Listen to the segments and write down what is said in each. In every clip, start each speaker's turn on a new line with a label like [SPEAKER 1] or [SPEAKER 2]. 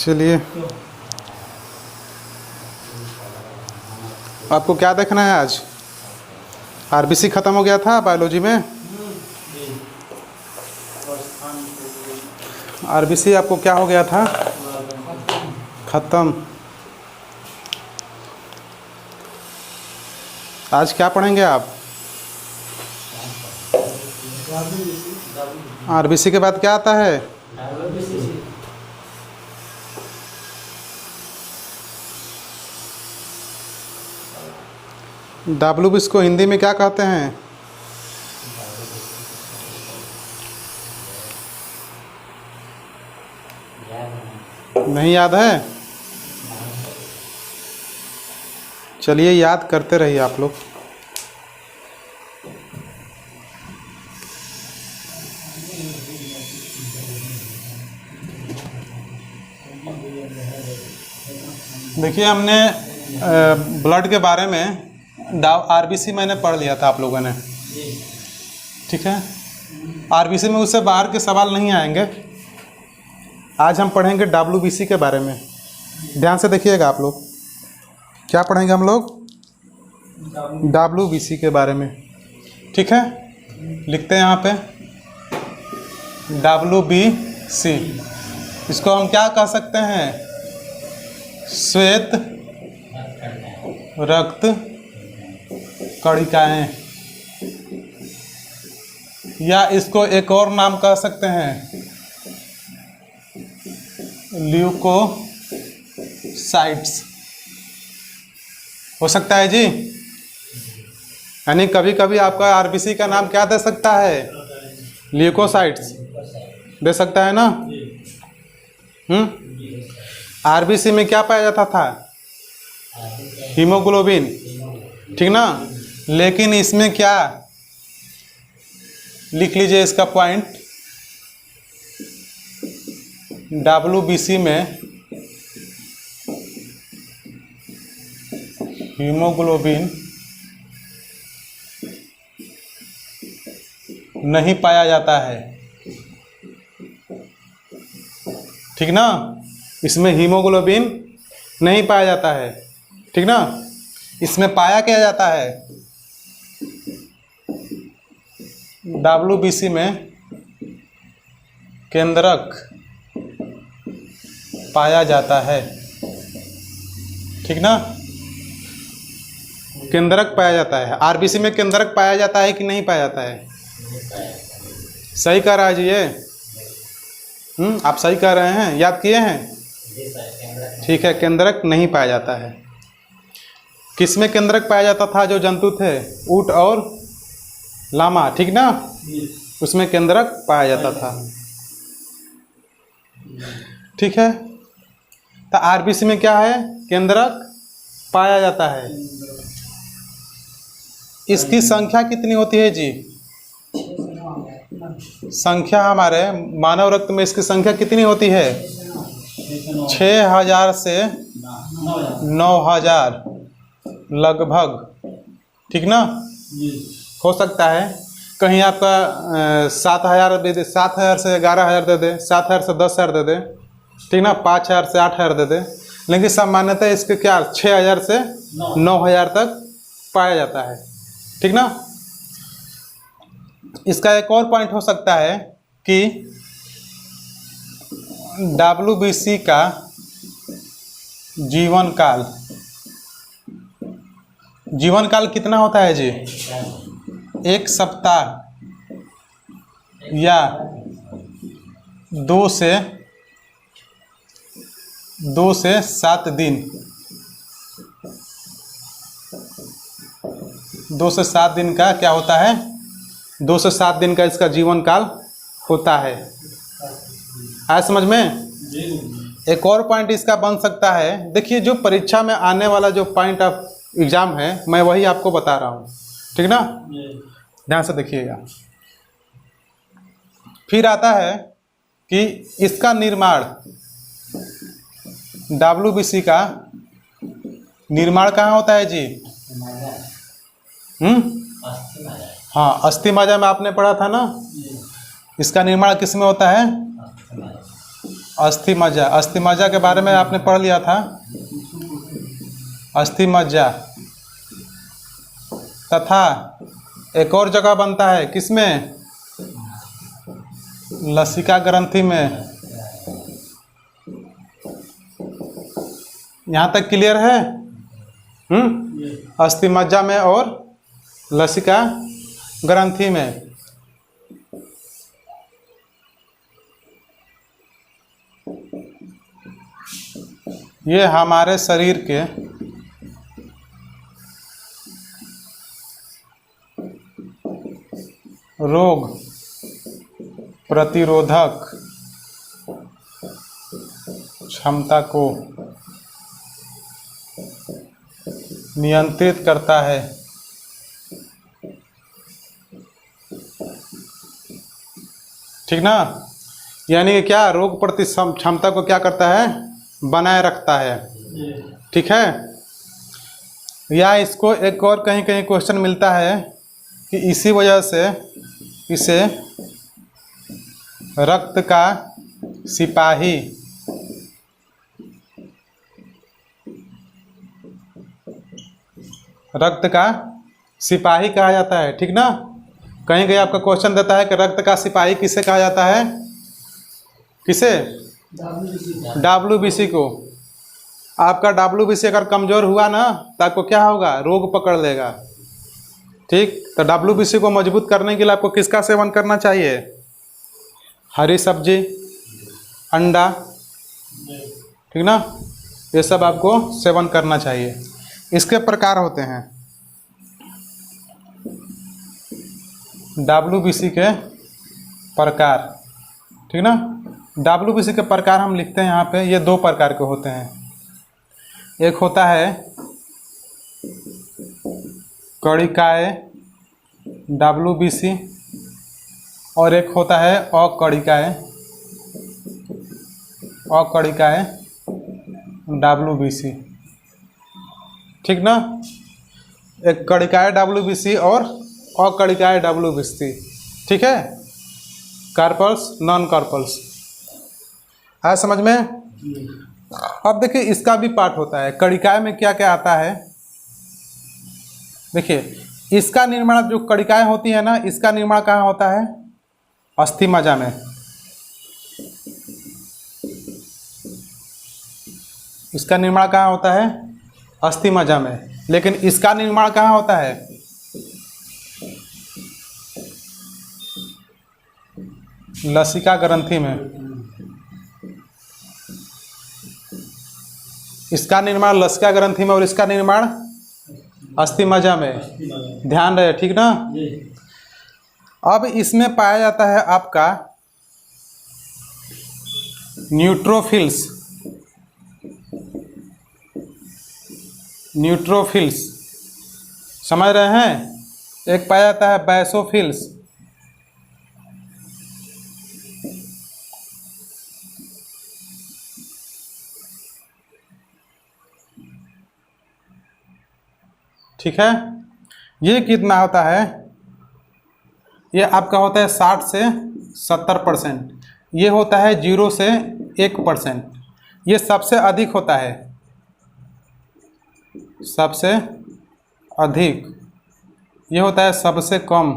[SPEAKER 1] चलिए, आपको क्या देखना है आज? आरबीसी ख़त्म हो गया था बायोलॉजी में। आरबीसी आपको क्या हो गया था? ख़त्म। आज क्या पढ़ेंगे आप? आरबीसी के बाद क्या आता है? WBC को हिंदी में क्या कहते हैं? नहीं याद है? चलिए याद करते रहिए आप लोग। देखिए, हमने ब्लड के बारे में आरबीसी मैंने पढ़ लिया था आप लोगों ने, ठीक है। आरबीसी में उससे बाहर के सवाल नहीं आएंगे। आज हम पढ़ेंगे WBC के बारे में। ध्यान से देखिएगा आप लोग। क्या पढ़ेंगे हम लोग? WBC के बारे में, ठीक है। लिखते हैं यहाँ पे WBC। इसको हम क्या कह सकते हैं? श्वेत रक्त कणिकाएं, या इसको एक और नाम कह सकते हैं ल्यूकोसाइट्स। हो सकता है जी। यानी कभी कभी आपका आरबीसी का नाम क्या दे सकता है? ल्यूकोसाइट्स दे सकता है ना। आरबीसी में क्या पाया जाता था? हीमोग्लोबिन, ठीक ना। लेकिन इसमें क्या, लिख लीजिए इसका पॉइंट। WBC में हीमोग्लोबिन नहीं पाया जाता है, ठीक ना। इसमें हीमोग्लोबिन नहीं पाया जाता है, ठीक ना। इसमें पाया क्या जाता है? WBC में केंद्रक पाया जाता है, ठीक ना। केंद्रक पाया जाता है। आरबीसी में केंद्रक पाया जाता है कि नहीं पाया जाता है? सही कह रहा है जी ये। आप सही कह रहे हैं, याद किए हैं? ठीक है, केंद्रक नहीं पाया जाता है। किसमें केंद्रक पाया जाता था? जो जंतु थे, ऊंट और लामा, ठीक ना, उसमें केंद्रक पाया जाता था, ठीक है। तो आरबीसी में क्या है? केंद्रक पाया जाता है। इसकी संख्या कितनी होती है जी? संख्या हमारे मानव रक्त में इसकी संख्या कितनी होती है? 6000 से 9000 लगभग, ठीक ना। हो सकता है कहीं आपका 7000 दे दे, 7000 से 11000 दे दे, 7000 से 10000 दे दे, ठीक ना, 5000 से 8000 दे दे। लेकिन सामान्यतः इसके क्या 6000 से 9000 तक पाया जाता है, ठीक ना। इसका एक और पॉइंट हो सकता है कि WBC का जीवन काल कितना होता है जी? 1 सप्ताह या 2 से 7 दिन। 2 से 7 दिन का क्या होता है? 2 से 7 दिन का इसका जीवन काल होता है। आया समझ में? एक और पॉइंट इसका बन सकता है। देखिए, जो परीक्षा में आने वाला जो पॉइंट ऑफ एग्जाम है, मैं वही आपको बता रहा हूँ, ठीक ना। ध्यान से देखिएगा। फिर आता है कि इसका निर्माण, WBC का निर्माण कहाँ होता है जी? हाँ, अस्थि मज्जा में आपने पढ़ा था ना। इसका निर्माण किस में होता है? अस्थिमज्जा, अस्थिमज्जा के बारे में आपने पढ़ लिया था। अस्थिमज्जा तथा एक और जगह बनता है किसमें, लसिका ग्रंथि में। यहाँ तक क्लियर है? अस्थिमज्जा में और लसिका ग्रंथि में। ये हमारे शरीर के रोग प्रतिरोधक क्षमता को नियंत्रित करता है। ठीक ना? यानी कि क्या, रोग प्रति क्षमता को क्या करता है, बनाए रखता है। ठीक है। या इसको एक और कहीं कहीं क्वेश्चन मिलता है कि इसी वजह से इसे रक्त का सिपाही, रक्त का सिपाही कहा जाता है। ठीक ना? कहीं कहीं आपका क्वेश्चन देता है कि रक्त का सिपाही किसे कहा जाता है, किसे, WBC को। आपका WBC अगर कमज़ोर हुआ ना तो आपको क्या होगा, रोग पकड़ लेगा। ठीक, तो WBC को मजबूत करने के लिए आपको किसका सेवन करना चाहिए, हरी सब्जी, अंडा, ठीक ना, ये सब आपको सेवन करना चाहिए। इसके प्रकार होते हैं WBC के प्रकार। ठीक ना? WBC के प्रकार हम लिखते हैं यहाँ पे, ये दो प्रकार के होते हैं। एक होता है कणिकाए WBC और एक होता है अकणिकाए WBC। ठीक ना? एक कणिकाए WBC और अकणिकाए WBC। ठीक है? Carpals, non carpals. आया समझ में? अब देखिए इसका भी पार्ट होता है, कणिकाए में क्या क्या आता है। देखिए इसका निर्माण, जो कणिकाएं होती है ना, इसका निर्माण कहाँ होता है, अस्थिमज्जा में। इसका निर्माण कहाँ होता है, अस्थिमज्जा में। लेकिन इसका निर्माण कहाँ होता है, लसिका ग्रंथि में। इसका निर्माण लसिका ग्रंथि में और इसका निर्माण अस्थिमज्जा में। ध्यान रहे, ठीक ना? अब इसमें पाया जाता है आपका न्यूट्रोफिल्स। न्यूट्रोफिल्स समझ रहे हैं? एक पाया जाता है बैसोफिल्स। ठीक है? ये कितना होता है, ये आपका होता है 60 से 70%। ये होता है 0 से 1%। ये सबसे अधिक होता है, सबसे अधिक। ये होता है सबसे कम,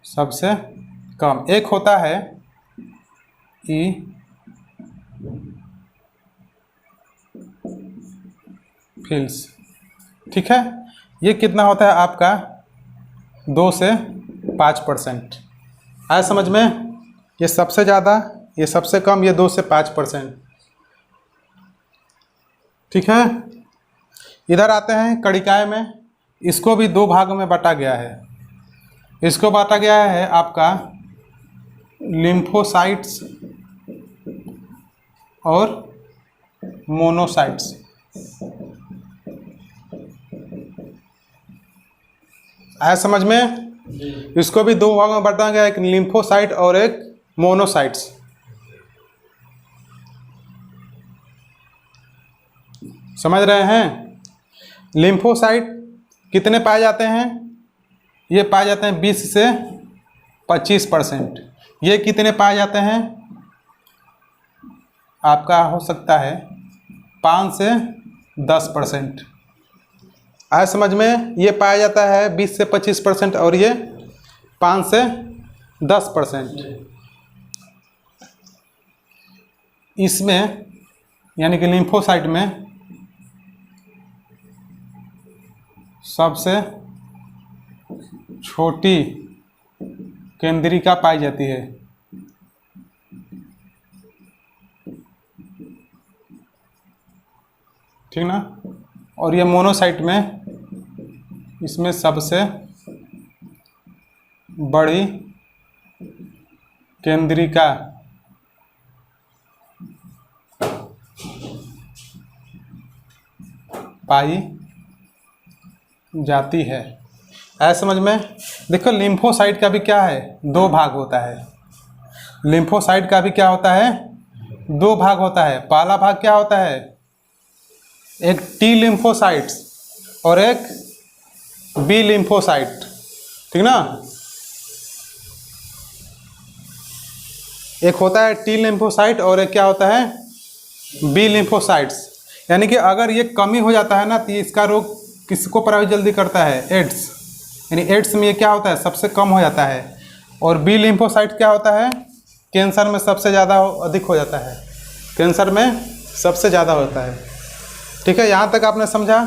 [SPEAKER 1] सबसे कम। एक होता है ई फिल्स। ठीक है? ये कितना होता है आपका 2 से 5%। आया समझ में? ये सबसे ज़्यादा, ये सबसे कम, ये 2 से 5%। ठीक है? इधर आते हैं कणिकाएं में। इसको भी दो भागों में बांटा गया है। इसको बांटा गया है आपका लिम्फोसाइट्स और मोनोसाइट्स। आया समझ में? इसको भी दो भागों में बांटा गया है, एक लिम्फोसाइट और एक मोनोसाइट्स। समझ रहे हैं? लिम्फोसाइट कितने पाए जाते हैं? ये पाए जाते हैं 20 से 25%। ये कितने पाए जाते हैं? आपका हो सकता है 5 से 10%। आए समझ में? ये पाया जाता है 20 से 25% और ये 5 से 10%। इसमें यानी कि लिम्फोसाइट में सबसे छोटी केंद्रिका पाई जाती है। ठीक ना? और ये मोनोसाइट में इसमें सबसे बड़ी केंद्रिका पाई जाती है। ऐसा समझ में? देखो लिम्फोसाइट का भी क्या है, 2 भाग होता है। लिम्फोसाइट का भी क्या होता है, 2 भाग होता है। पहला भाग क्या होता है, एक टी लिम्फोसाइट्स और एक बी लिम्फोसाइट। ठीक ना? एक होता है टी लिम्फोसाइट और एक क्या होता है, बी लिम्फोसाइट्स। यानी कि अगर ये कमी हो जाता है ना तो इसका रोग किसको प्रभावित जल्दी करता है, एड्स। यानी एड्स में ये क्या होता है, सबसे कम हो जाता है। और बी लिम्फोसाइट क्या होता है, कैंसर में सबसे ज़्यादा अधिक हो जाता है। कैंसर में सबसे ज़्यादा होता है। ठीक है, यहाँ तक आपने समझा?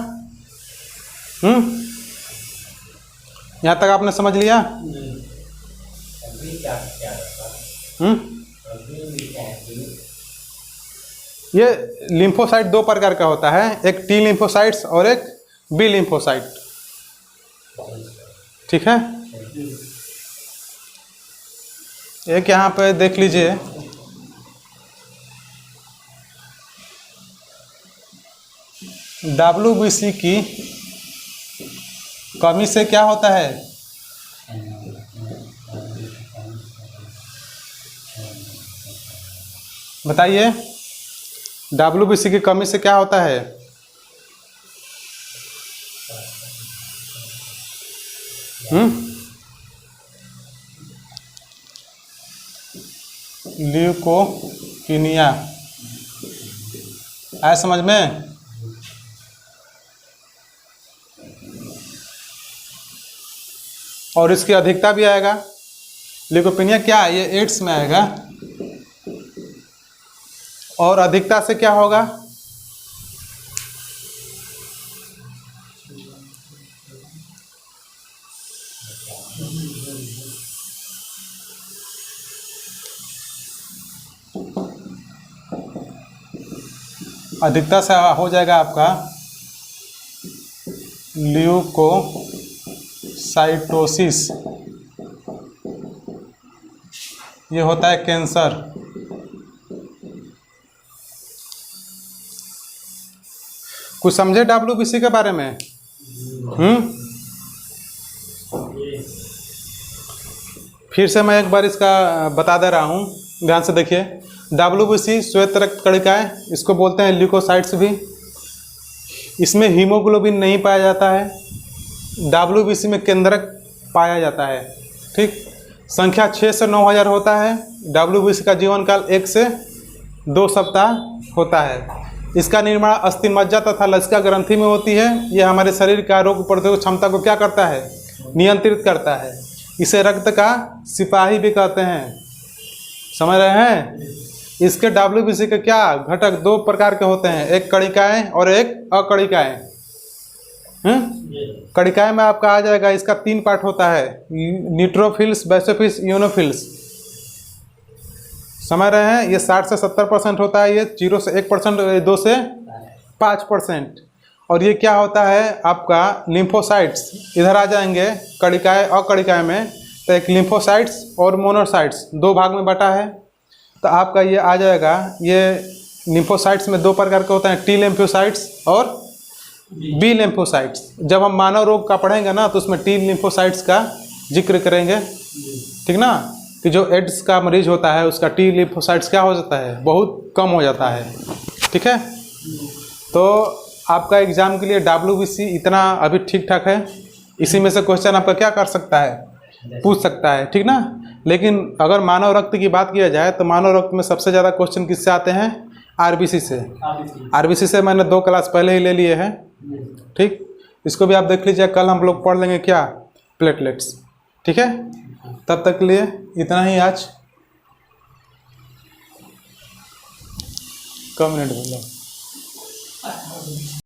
[SPEAKER 1] यहाँ तक आपने समझ लिया? ये लिम्फोसाइट 2 प्रकार का होता है, एक टी लिम्फोसाइट्स और एक बी लिम्फोसाइट। ठीक है, एक यहाँ पे देख लीजिए, WBC की कमी से क्या होता है, बताइए? WBC की कमी से क्या होता है? ल्यूकोकिनिया। आया समझ में? और इसकी अधिकता भी आएगा। ल्यूकोपिनिया क्या है, ये एड्स में आएगा। और अधिकता से क्या होगा, अधिकता से हो जाएगा आपका ल्यूकोसाइटोसिस। ये होता है कैंसर। कुछ समझे WBC के बारे में? फिर से मैं एक बार इसका बता दे रहा हूँ, ध्यान से देखिए। WBC श्वेत रक्त कणिकाएं, इसको बोलते हैं ल्यूकोसाइट्स भी। इसमें हीमोग्लोबिन नहीं पाया जाता है। WBC में केंद्रक पाया जाता है। ठीक, संख्या 6 से 9,000 होता है। WBC का जीवन काल 1 से 2 सप्ताह होता है। इसका निर्माण अस्थिमज्जा तथा लसिका ग्रंथि में होती है। यह हमारे शरीर का रोग प्रतिरोधक क्षमता को क्या करता है, नियंत्रित करता है। इसे रक्त का सिपाही भी कहते हैं। समझ रहे हैं? इसके WBC के क्या घटक 2 प्रकार के होते हैं, एक कणिकाएं और एक अकणिकाएं। कणिकाएं में आपका आ जाएगा, इसका 3 पार्ट होता है, न्यूट्रोफिल्स, बेसोफिल्स, इयोनोफिल्स। समझ रहे हैं? ये 60 से 70% होता है, ये 0 से 1%, 2 से 5%। और ये क्या होता है आपका लिम्फोसाइट्स। इधर आ जाएंगे कणिकाएं अकणिकाएं में, तो एक लिम्फोसाइट्स और मोनोसाइट्स 2 भाग में बटा है। तो आपका ये आ जाएगा, ये लिम्फोसाइट्स में 2 प्रकार के होते हैं, टी लिम्फोसाइट्स और बी लिम्फोसाइट्स। जब हम मानव रोग का पढ़ेंगे ना तो उसमें टी लिम्फोसाइट्स का जिक्र करेंगे। ठीक ना? कि जो एड्स का मरीज होता है उसका टी लिम्फोसाइट्स क्या हो जाता है, बहुत कम हो जाता है। ठीक है, तो आपका एग्जाम के लिए WBC इतना अभी ठीक ठाक है। इसी में से क्वेश्चन आपका क्या कर सकता है, पूछ सकता है। ठीक ना? लेकिन अगर मानव रक्त की बात किया जाए तो मानव रक्त में सबसे ज़्यादा क्वेश्चन किससे आते हैं? आरबीसी से। आरबीसी से मैंने 2 क्लास पहले ही ले लिए हैं, ठीक। इसको भी आप देख लीजिए, कल हम लोग पढ़ लेंगे क्या? प्लेटलेट्स, ठीक है। तब तक के लिए इतना ही आज। कम मिनट बोलो।